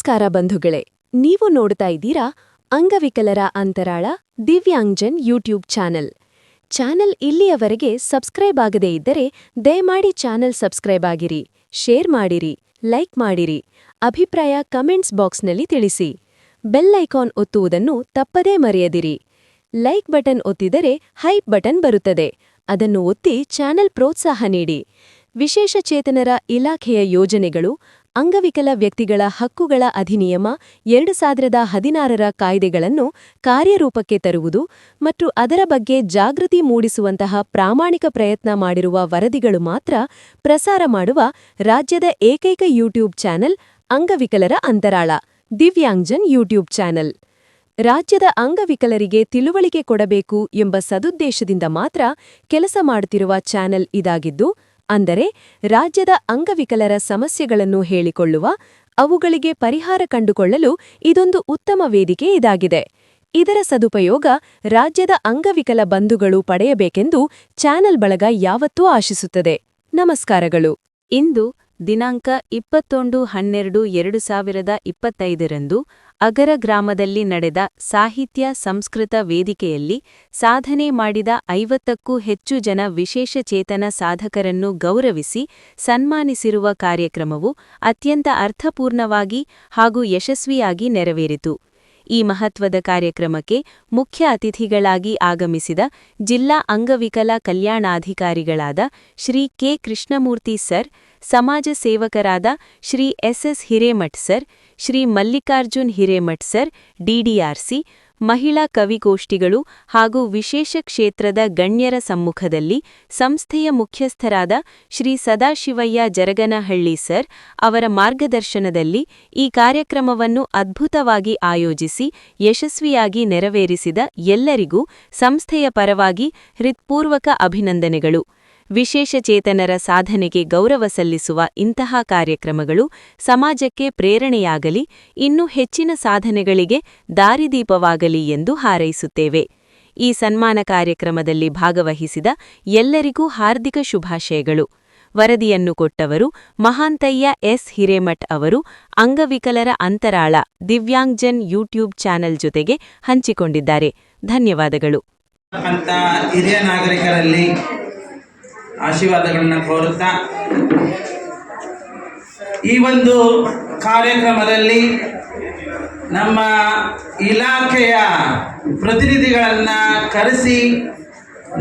ನಮಸ್ಕಾರ ಬಂಧುಗಳೇ, ನೀವು ನೋಡ್ತಾ ಇದ್ದೀರಾ ಅಂಗವಿಕಲರ ಅಂತರಾಳ ದಿವ್ಯಾಂಗ್ಜನ್ ಯೂಟ್ಯೂಬ್ ಚಾನೆಲ್ ಇಲ್ಲಿಯವರೆಗೆ ಸಬ್ಸ್ಕ್ರೈಬ್ ಆಗದೇ ಇದ್ದರೆ ದಯಮಾಡಿ ಚಾನೆಲ್ ಸಬ್ಸ್ಕ್ರೈಬ್ ಆಗಿರಿ, ಶೇರ್ ಮಾಡಿರಿ, ಲೈಕ್ ಮಾಡಿರಿ, ಅಭಿಪ್ರಾಯ ಕಮೆಂಟ್ಸ್ ಬಾಕ್ಸ್ನಲ್ಲಿ ತಿಳಿಸಿ. ಬೆಲ್ ಐಕಾನ್ ಒತ್ತುವುದನ್ನು ತಪ್ಪದೇ ಮರೆಯದಿರಿ. ಲೈಕ್ ಬಟನ್ ಒತ್ತಿದರೆ ಹೈಪ್ ಬಟನ್ ಬರುತ್ತದೆ, ಅದನ್ನು ಒತ್ತಿ ಚಾನೆಲ್ ಪ್ರೋತ್ಸಾಹ ನೀಡಿ. ವಿಶೇಷ ಚೇತನರ ಇಲಾಖೆಯ ಯೋಜನೆಗಳು, ಅಂಗವಿಕಲ ವ್ಯಕ್ತಿಗಳ ಹಕ್ಕುಗಳ ಅಧಿನಿಯಮ 2016ರ ಕಾಯ್ದೆಗಳನ್ನು ಕಾರ್ಯರೂಪಕ್ಕೆ ತರುವುದು ಮತ್ತು ಅದರ ಬಗ್ಗೆ ಜಾಗೃತಿ ಮೂಡಿಸುವಂತಹ ಪ್ರಾಮಾಣಿಕ ಪ್ರಯತ್ನ ಮಾಡಿರುವ ವರದಿಗಳು ಮಾತ್ರ ಪ್ರಸಾರ ಮಾಡುವ ರಾಜ್ಯದ ಏಕೈಕ ಯೂಟ್ಯೂಬ್ ಚಾನೆಲ್ ಅಂಗವಿಕಲರ ಅಂತರಾಳ ದಿವ್ಯಾಂಗ್ಜನ್ ಯೂಟ್ಯೂಬ್ ಚಾನೆಲ್. ರಾಜ್ಯದ ಅಂಗವಿಕಲರಿಗೆ ತಿಳುವಳಿಕೆ ಕೊಡಬೇಕು ಎಂಬ ಸದುದ್ದೇಶದಿಂದ ಮಾತ್ರ ಕೆಲಸ ಮಾಡುತ್ತಿರುವ ಚಾನೆಲ್ ಇದಾಗಿದ್ದು, ಅಂದರೆ ರಾಜ್ಯದ ಅಂಗವಿಕಲರ ಸಮಸ್ಯೆಗಳನ್ನು ಹೇಳಿಕೊಳ್ಳುವ, ಅವುಗಳಿಗೆ ಪರಿಹಾರ ಕಂಡುಕೊಳ್ಳಲು ಇದೊಂದು ಉತ್ತಮ ವೇದಿಕೆ ಇದಾಗಿದೆ. ಇದರ ಸದುಪಯೋಗ ರಾಜ್ಯದ ಅಂಗವಿಕಲ ಬಂಧುಗಳು ಪಡೆಯಬೇಕೆಂದು ಚಾನೆಲ್ ಬಳಗ ಯಾವತ್ತೂ ಆಶಿಸುತ್ತದೆ. ನಮಸ್ಕಾರಗಳು. ಇಂದು ದಿನಾಂಕ 21/12/2025 ಅಗರ ಗ್ರಾಮದಲ್ಲಿ ನಡೆದ ಸಾಹಿತ್ಯ ಸಂಸ್ಕೃತ ವೇದಿಕೆಯಲ್ಲಿ ಸಾಧನೆ ಮಾಡಿದ 50ಕ್ಕೂ ಹೆಚ್ಚು ಜನ ವಿಶೇಷ ಚೇತನ ಸಾಧಕರನ್ನು ಗೌರವಿಸಿ ಸನ್ಮಾನಿಸಿರುವ ಕಾರ್ಯಕ್ರಮವು ಅತ್ಯಂತ ಅರ್ಥಪೂರ್ಣವಾಗಿ ಹಾಗೂ ಯಶಸ್ವಿಯಾಗಿ ನೆರವೇರಿತು. ಈ ಮಹತ್ವದ ಕಾರ್ಯಕ್ರಮಕ್ಕೆ ಮುಖ್ಯ ಅತಿಥಿಗಳಾಗಿ ಆಗಮಿಸಿದ ಜಿಲ್ಲಾ ಅಂಗವಿಕಲ ಕಲ್ಯಾಣಾಧಿಕಾರಿಗಳಾದ ಶ್ರೀ ಕೆ. ಕೃಷ್ಣಮೂರ್ತಿ ಸರ್, ಸಮಾಜ ಸೇವಕರಾದ Shri S. Hiremath sir, Shri Mallikarjun Hiremath sir, DDRC, ಮಹಿಳಾ ಕವಿಗೋಷ್ಠಿಗಳು ಹಾಗೂ ವಿಶೇಷ ಕ್ಷೇತ್ರದ ಗಣ್ಯರ ಸಮ್ಮುಖದಲ್ಲಿ ಸಂಸ್ಥೆಯ ಮುಖ್ಯಸ್ಥರಾದ ಶ್ರೀ ಸದಾಶಿವಯ್ಯ ಜರಗನಹಳ್ಳಿ ಸರ್ ಅವರ ಮಾರ್ಗದರ್ಶನದಲ್ಲಿ ಈ ಕಾರ್ಯಕ್ರಮವನ್ನು ಅದ್ಭುತವಾಗಿ ಆಯೋಜಿಸಿ ಯಶಸ್ವಿಯಾಗಿ ನೆರವೇರಿಸಿದ ಎಲ್ಲರಿಗೂ ಸಂಸ್ಥೆಯ ಪರವಾಗಿ ಹೃತ್ಪೂರ್ವಕ ಅಭಿನಂದನೆಗಳು. ವಿಶೇಷ ಚೇತನರ ಸಾಧನೆಗೆ ಗೌರವ ಸಲ್ಲಿಸುವ ಇಂತಹ ಕಾರ್ಯಕ್ರಮಗಳು ಸಮಾಜಕ್ಕೆ ಪ್ರೇರಣೆಯಾಗಲಿ, ಇನ್ನೂ ಹೆಚ್ಚಿನ ಸಾಧನೆಗಳಿಗೆ ದಾರಿದೀಪವಾಗಲಿ ಎಂದು ಹಾರೈಸುತ್ತೇವೆ. ಈ ಸನ್ಮಾನ ಕಾರ್ಯಕ್ರಮದಲ್ಲಿ ಭಾಗವಹಿಸಿದ ಎಲ್ಲರಿಗೂ ಹಾರ್ದಿಕ ಶುಭಾಶಯಗಳು. ವರದಿಯನ್ನು ಕೊಟ್ಟವರು ಮಹಾಂತಯ್ಯ ಎಸ್. ಹಿರೇಮಠ್ ಅವರು ಅಂಗವಿಕಲರ ಅಂತರಾಳ ದಿವ್ಯಾಂಗ್ಜನ್ ಯೂಟ್ಯೂಬ್ ಚಾನೆಲ್ ಜೊತೆಗೆ ಹಂಚಿಕೊಂಡಿದ್ದಾರೆ. ಧನ್ಯವಾದಗಳು. ಹಿರಿಯ ನಾಗರಿಕರಲ್ಲಿ ಆಶೀರ್ವಾದಗಳನ್ನು ಕೋರುತ್ತಾ ಈ ಒಂದು ಕಾರ್ಯಕ್ರಮದಲ್ಲಿ ನಮ್ಮ ಇಲಾಖೆಯ ಪ್ರತಿನಿಧಿಗಳನ್ನು ಕರೆಸಿ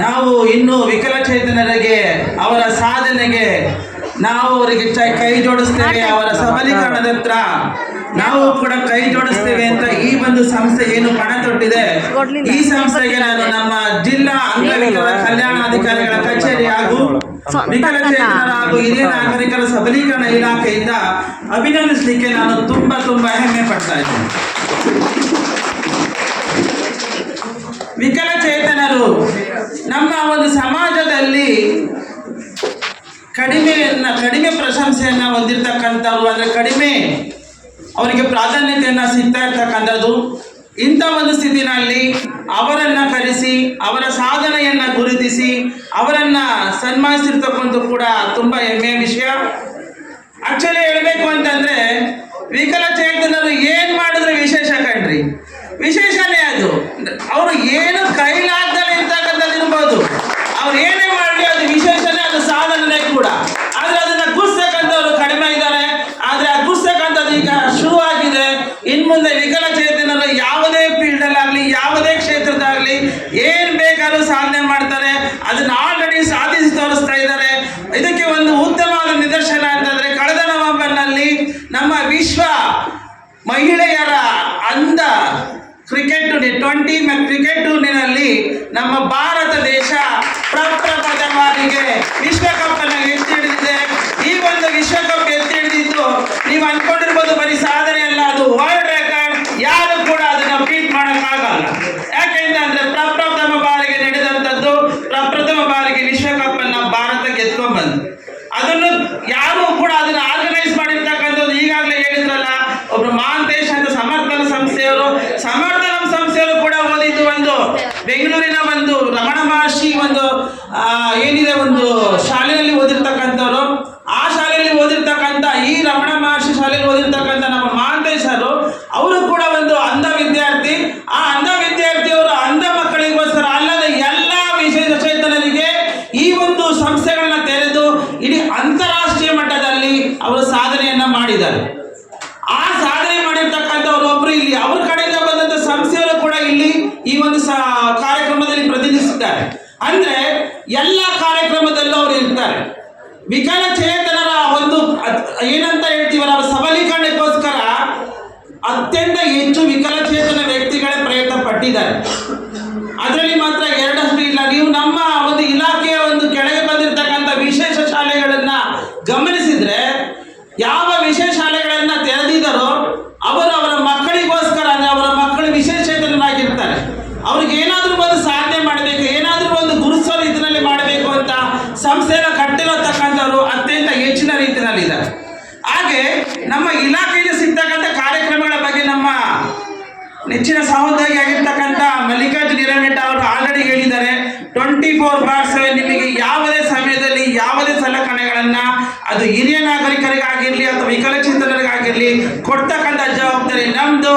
ನಾವು ಇನ್ನೂ ವಿಕಲಚೇತನರಿಗೆ ಅವರ ಸಾಧನೆಗೆ ನಾವು ಅವರಿಗೆ ಕೈ ಜೋಡಿಸ್ತೇವೆ, ಅವರ ಸಬಲೀಕರಣದ ಹತ್ರ ನಾವು ಕೂಡ ಕೈ ಜೋಡಿಸ್ತೇವೆ ಅಂತ ಈ ಒಂದು ಸಂಸ್ಥೆ ಏನು ಪಣ ತೊಟ್ಟಿದೆ, ಈ ಸಂಸ್ಥೆಗೆ ನಾನು ನಮ್ಮ ಜಿಲ್ಲಾ ಅಂಗವಿಕಲ ಕಲ್ಯಾಣಾಧಿಕಾರಿಗಳ ಕಚೇರಿ ಹಾಗೂ ವಿಕಲಚೇತನರ ಹಾಗೂ ಹಿರಿಯ ನಾಗರಿಕರ ಸಬಲೀಕರಣ ಇಲಾಖೆಯಿಂದ ಅಭಿನಂದಿಸಲಿಕ್ಕೆ ನಾನು ತುಂಬಾ ಹೆಮ್ಮೆ ಪಡ್ತಾ ಇದ್ದೇನೆ. ವಿಕಲಚೇತನರು ನಮ್ಮ ಒಂದು ಸಮಾಜದಲ್ಲಿ ಕಡಿಮೆ ಪ್ರಶಂಸೆಯನ್ನು ಹೊಂದಿರತಕ್ಕಂಥವ್ರು, ಅಂದರೆ ಕಡಿಮೆ ಅವರಿಗೆ ಪ್ರಾಧಾನ್ಯತೆಯನ್ನು ಸಿಗ್ತಾ ಇರ್ತಕ್ಕಂಥದ್ದು. ಇಂಥ ಒಂದು ಸ್ಥಿತಿನಲ್ಲಿ ಅವರನ್ನು ಕರೆಸಿ ಅವರ ಸಾಧನೆಯನ್ನು ಗುರುತಿಸಿ ಅವರನ್ನು ಸನ್ಮಾನಿಸಿರ್ತಕ್ಕಂಥ ಕೂಡ ತುಂಬ ಹೆಮ್ಮೆಯ ವಿಷಯ. ಆಕ್ಚುಲಿ ಹೇಳಬೇಕು ಅಂತಂದರೆ ವಿಕಲಚೇತನರು ಏನು ಮಾಡಿದ್ರೆ ವಿಶೇಷ ಕಣ್ರಿ, ವಿಶೇಷನೇ ಅದು. ಅವರು ಏನು ಕೈಲಾಗ್ದಲೇ ಇರ್ತಕ್ಕಂಥದ್ದು ಇರ್ಬೋದು, ಅವ್ರು ಏನೇ ಮಾಡಲಿ ಅದು ವಿಶೇಷನೇ, ಅದು ಸಾಧನೆ ಕೂಡ. ಆದರೆ ಅದನ್ನು ಗುರ್ಸ್ತಕ್ಕಂಥವ್ರು ಕಡಿಮೆ ಇದ್ದಾರೆ. ಆದರೆ ಆ ಗುರ್ಸ್ತಕ್ಕಂಥದ್ದು ಈಗ ಶುರುವಾಗಿದೆ. ಇನ್ನು ಮುಂದೆ ವಿಕಲಚೇತನರು ಯಾವುದೇ ಫೀಲ್ಡಲ್ಲಾಗಲಿ ಯಾವುದೇ ಕ್ಷೇತ್ರದಾಗಲಿ ಏನು ಬೇಕಾದ್ರೂ ಸಾಧನೆ ಮಾಡ್ತಾರೆ. ಅದನ್ನು ಆಲ್ರೆಡಿ ಸಾಧಿಸಿ ತೋರಿಸ್ತಾ ಇದ್ದಾರೆ. ಇದಕ್ಕೆ ಒಂದು ಉತ್ತಮವಾದ ನಿದರ್ಶನ ಅಂತಂದರೆ ಕಳೆದ ನವೆಂಬರ್ನಲ್ಲಿ ನಮ್ಮ ವಿಶ್ವ ಮಹಿಳೆಯರ ಅಂಧ ಕ್ರಿಕೆಟ್ 20 ಕ್ರಿಕೆಟ್ ಟೂರ್ನಿನಲ್ಲಿ ನಮ್ಮ ಭಾರತ ದೇಶ ಪ್ರಪ್ರಥಮ ಬಾರಿಗೆ ವಿಶ್ವಕಪ್ ಅನ್ನು ಎತ್ತಿ ಹಿಡಿದಿದೆ. ಈ ಒಂದು ವಿಶ್ವಕಪ್ ಎತ್ತಿ ಹಿಡಿದಿದ್ದು ನೀವು ಅನ್ಕೊಂಡಿರ್ಬೋದು ಬರೀ ಸಾಧನೆ ಅಲ್ಲ, ಅದು ವರ್ಲ್ಡ್ ರೆಕಾರ್ಡ್. ಯಾರು ಕೂಡ ಅದನ್ನು ಬೀಟ್ ಮಾಡೋಕ್ಕಾಗಲ್ಲ. ಯಾಕೆಂದ್ರೆ ಪ್ರಪ್ರಥಮ ಬಾರಿಗೆ ನಡೆದಂಥದ್ದು, ಪ್ರಪ್ರಥಮ ಬಾರಿಗೆ ವಿಶ್ವಕಪ್ ಅನ್ನು ಭಾರತಕ್ಕೆ ಎತ್ಕೊಂಡ್ಬಂದು ಅದನ್ನು ಯಾರು ಕೂಡ ಅದನ್ನು ಆರ್ಗನೈಸ್ ಮಾಡಿರ್ತಕ್ಕಂಥದ್ದು ಈಗಾಗಲೇ ಹೇಳಿದ್ರಲ್ಲ, ಒಬ್ರು ಮಹಾಂತೇಶ್ ಅಂತ ಸಮರ್ಥನ ಸಂಸ್ಥೆಯವರು ಕೂಡ ಓದಿದ್ದು ಒಂದು ಬೆಂಗಳೂರಿನ ಒಂದು ರಮಣ ಮಹರ್ಷಿ ಒಂದು ಏನಿದೆ ಒಂದು ಶಾಲೆಯಲ್ಲಿ ಓದಿರ್ತಕ್ಕಂಥವ್ರು. ಆ ಶಾಲೆಯಲ್ಲಿ ಓದಿರ್ತಕ್ಕಂಥ ಈ ರಮಣ ಮಹರ್ಷಿ ಶಾಲೆಯಲ್ಲಿ ಓದಿರ್ತಕ್ಕಂಥ ನಮ್ಮ ಮಹಾಂತೇಶ್ ಸರ್ ಈ ಒಂದು ಕಾರ್ಯಕ್ರಮದಲ್ಲಿ ಪ್ರತಿನಿಧಿಸಿದ್ದಾರೆ. ಅಂದ್ರೆ ಎಲ್ಲ ಕಾರ್ಯಕ್ರಮದಲ್ಲೂ ಅವರು ಇರ್ತಾರೆ. ವಿಕಲಚೇತನರ ಒಂದು ಏನಂತ ಹೇಳ್ತೀವಲ್ಲ, ಅವರ ಸಬಲೀಕರಣಕ್ಕೋಸ್ಕರ ಅತ್ಯಂತ ಹೆಚ್ಚು ವಿಕಲಚೇತನ ವ್ಯಕ್ತಿಗಳೇ ಪ್ರಯತ್ನ ಪಟ್ಟಿದ್ದಾರೆ. ಅದರಲ್ಲಿ ಮಾತ್ರ ಎರಡಷ್ಟು ಇಲ್ಲ. ನೀವು ನಮ್ಮ ಒಂದು ಇಲಾಖೆಯ ಒಂದು ಕೆಳಗೆ ಬಂದಿರತಕ್ಕಂಥ ವಿಶೇಷ ಶಾಲೆಗಳನ್ನ ಗಮನಿಸಿದ್ರೆ, ಯಾವ ವಿಶೇಷ ಶಾಲೆಗಳನ್ನ ತೆರೆದಿದ್ದಾರೋ ಅವರು ಅವರ ಮಕ್ಕಳಿಗೋಸ್ಕರ, ಅಂದ್ರೆ ಅವರ ಮಕ್ಕಳು ವಿಶೇಷಚೇತನರಾಗಿರ್ತಾರೆ, ಅವ್ರಿಗೆ ಏನಾದರೂ ಒಂದು ಸಾಧನೆ ಮಾಡಬೇಕು, ಏನಾದರೂ ಒಂದು ಗುರುತಿಸೋ ರೀತಿಯಲ್ಲಿ ಮಾಡಬೇಕು ಅಂತ ಸಂಸ್ಥೆನ ಕಟ್ಟಿರತಕ್ಕಂಥವ್ರು ಅತ್ಯಂತ ಹೆಚ್ಚಿನ ರೀತಿಯಲ್ಲಿದ್ದಾರೆ. ಹಾಗೆ ನಮ್ಮ ಇಲಾಖೆಯಲ್ಲಿ ಸಿಗ್ತಕ್ಕಂಥ ಕಾರ್ಯಕ್ರಮಗಳ ಬಗ್ಗೆ ನಮ್ಮ ನೆಚ್ಚಿನ ಸಹೋದ್ಯೋಗಿ ಆಗಿರ್ತಕ್ಕಂಥ ಮಲ್ಲಿಕಾರ್ಜುನ್ ಹಿರೇಮಠ ಅವರು ಆಲ್ರೆಡಿ ಹೇಳಿದ್ದಾರೆ. 24/7 ನಿಮಗೆ ಯಾವುದೇ ಸಮಯದಲ್ಲಿ ಯಾವುದೇ ಸಲಕರಣೆಗಳನ್ನ, ಅದು ಹಿರಿಯ ನಾಗರಿಕರಿಗಾಗಿರ್ಲಿ ಅಥವಾ ವಿಕಲಚೇತನರಿಗಾಗಿರ್ಲಿ, ಕೊಡ್ತಕ್ಕಂಥ ಜವಾಬ್ದಾರಿ ನಮ್ದು.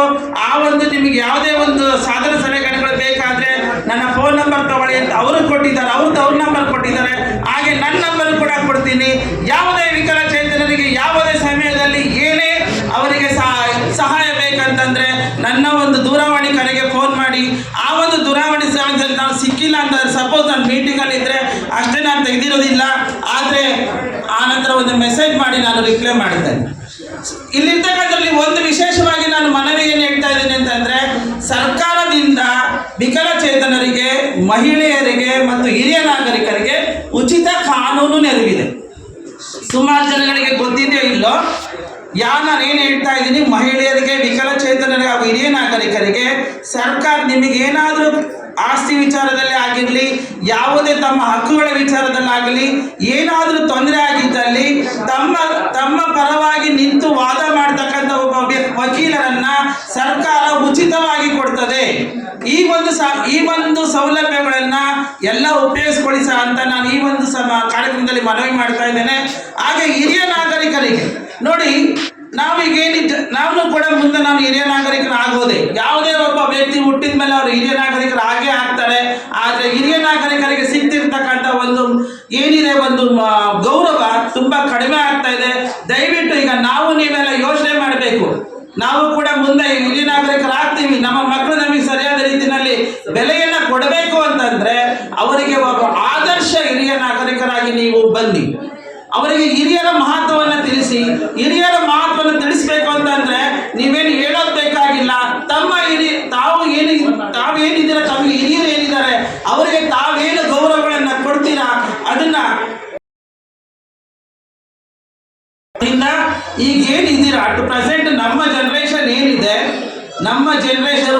ಆ ಒಂದು ನಿಮಗೆ ಯಾವುದೇ ಒಂದು ಸಾಧನ ಸಲಕರಣೆಗಳು ಬೇಕಾದ್ರೆ ನನ್ನ ಫೋನ್ ನಂಬರ್ ತಗೊಳ್ಳಿ ಅಂತ ಅವರು ಕೊಟ್ಟಿದ್ದಾರೆ, ಅವ್ರದ್ದು ಅವ್ರ ನಂಬರ್ ಕೊಟ್ಟಿದ್ದಾರೆ. ಹಾಗೆ ನನ್ನ ನಂಬರ್ ಕೂಡ ಕೊಡ್ತೀನಿ. ಯಾವುದೇ ವಿಕಲಚೇತನರಿಗೆ ಯಾವುದೇ ಸಮಯದಲ್ಲಿ ಏನೇ ಅವರಿಗೆ ಸಹಾಯ ಬೇಕಂತಂದ್ರೆ ನನ್ನ ಒಂದು ದೂರವಾಣಿ ಕರೆಗೆ ಫೋನ್ ಮಾಡಿ. ಆ ಒಂದು ದೂರವಾಣಿ ಸೇವೆಯಲ್ಲಿ ನಾನು ಸಿಕ್ಕಿಲ್ಲ ಅಂತಂದ್ರೆ, ಸಪೋಸ್ ನಾನು ಮೀಟಿಂಗಲ್ಲಿ ಇದ್ರೆ ಅಷ್ಟೇ, ನಾನು ತೆಗೆದಿರೋದಿಲ್ಲ, ಆದರೆ ಆ ನಂತರ ಒಂದು ಮೆಸೇಜ್ ಮಾಡಿ ನಾನು ರಿಪ್ಲೈ ಮಾಡ್ತೇನೆ. ಇಲ್ಲಿರ್ತಕ್ಕಂಥಲ್ಲಿ ಒಂದು ವಿಶೇಷವಾಗಿ ನಾನು ಮನವಿ ಏನು ಹೇಳ್ತಾ ಇದ್ದೇನೆ ಅಂತಂದ್ರೆ, ಸರ್ಕಾರದಿಂದ ವಿಕಲಚೇತನರಿಗೆ, ಮಹಿಳೆಯರಿಗೆ ಮತ್ತು ಹಿರಿಯ ನಾಗರಿಕರಿಗೆ ಉಚಿತ ಕಾನೂನು ನೆರವಿದೆ. ಸುಮಾರು ಜನಗಳಿಗೆ ಗೊತ್ತಿದೆಯೋ ಇಲ್ಲೋ, ನಾನು ಏನು ಹೇಳ್ತಾ ಇದ್ದೀನಿ, ಮಹಿಳೆಯರಿಗೆ, ವಿಕಲಚೇತನರಿಗೆ ಹಾಗೂ ಹಿರಿಯ ನಾಗರಿಕರಿಗೆ ಸರ್ಕಾರ ನಿಮಗೇನಾದರೂ ಆಸ್ತಿ ವಿಚಾರದಲ್ಲಿ ಆಗಿರಲಿ, ಯಾವುದೇ ತಮ್ಮ ಹಕ್ಕುಗಳ ವಿಚಾರದಲ್ಲಾಗಲಿ ಏನಾದರೂ ತೊಂದರೆ ಆಗಿದ್ದಲ್ಲಿ ತಮ್ಮ ಪರವಾಗಿ ನಿಂತು ವಾದ ಮಾಡ್ತಕ್ಕಂಥ ಒಬ್ಬ ವಕೀಲರನ್ನ ಸರ್ಕಾರ ಉಚಿತವಾಗಿ ಕೊಡ್ತದೆ. ಈ ಒಂದು ಸೌಲಭ್ಯಗಳನ್ನ ಎಲ್ಲ ಉಪಯೋಗಿಸ್ಕೊಳ್ಳಿ ಅಂತ ನಾನು ಈ ಒಂದು ಕಾರ್ಯಕ್ರಮದಲ್ಲಿ ಮನವಿ ಮಾಡ್ತಾ ಇದ್ದೇನೆ. ಹಾಗೆ ಹಿರಿಯ ನಾಗರಿಕರಿಗೆ ನೋಡಿ, ನಾವು ಕೂಡ ಮುಂದೆ ನಾನು ಹಿರಿಯ ನಾಗರಿಕರು ಆಗೋದೆ. ಯಾವುದೇ ಒಬ್ಬ ವ್ಯಕ್ತಿ ಹುಟ್ಟಿದ ಮೇಲೆ ಅವರು ಹಿರಿಯ ನಾಗರಿಕರು ಆಗೇ ಆಗ್ತಾರೆ. ಆದರೆ ಹಿರಿಯ ನಾಗರಿಕರಿಗೆ ಸಿಗ್ತಿರ್ತಕ್ಕಂಥ ಒಂದು ಏನಿದೆ ಒಂದು ಗೌರವ ತುಂಬಾ ಕಡಿಮೆ ಆಗ್ತಾ ಇದೆ. ದಯವಿಟ್ಟು ಈಗ ನೀವೆಲ್ಲ ಯೋಚನೆ ಮಾಡಬೇಕು. ನಾವು ಕೂಡ ಮುಂದೆ ಹಿರಿಯ ನಾಗರಿಕರಾಗ್ತೀವಿ, ನಮ್ಮ ಮಕ್ಕಳು ನಮಗೆ ಸರಿಯಾದ ರೀತಿಯಲ್ಲಿ ಬೆಲೆಯನ್ನ ಕೊಡಬೇಕು ಅಂತಂದ್ರೆ ಅವರಿಗೆ ಒಬ್ಬ ಆದರ್ಶ ಹಿರಿಯ ನಾಗರಿಕರಾಗಿ ನೀವು ಬನ್ನಿ. ಅವರಿಗೆ ಹಿರಿಯರ ಮಹತ್ವವನ್ನು ತಿಳಿಸಿ. ಹಿರಿಯರ ಮಹತ್ವವನ್ನು ತಿಳಿಸ್ಬೇಕು ಅಂತಂದ್ರೆ ನೀವೇನು ಹೇಳೋದು ಬೇಕಾಗಿಲ್ಲ. ತಾವೇನಿದ್ದೀರ, ತಮಗೆ ಹಿರಿಯರು ಏನಿದ್ದಾರೆ ಅವರಿಗೆ ತಾವೇನು ಗೌರವಗಳನ್ನ ಕೊಡ್ತೀರಾ ಅದನ್ನ ಈಗ ಏನಿದ್ದೀರಾ ಅಟ್ ಪ್ರೆಸೆಂಟ್ ನಮ್ಮ ಜನರೇಷನ್ ಏನಿದೆ, ನಮ್ಮ ಜನರೇಷನ್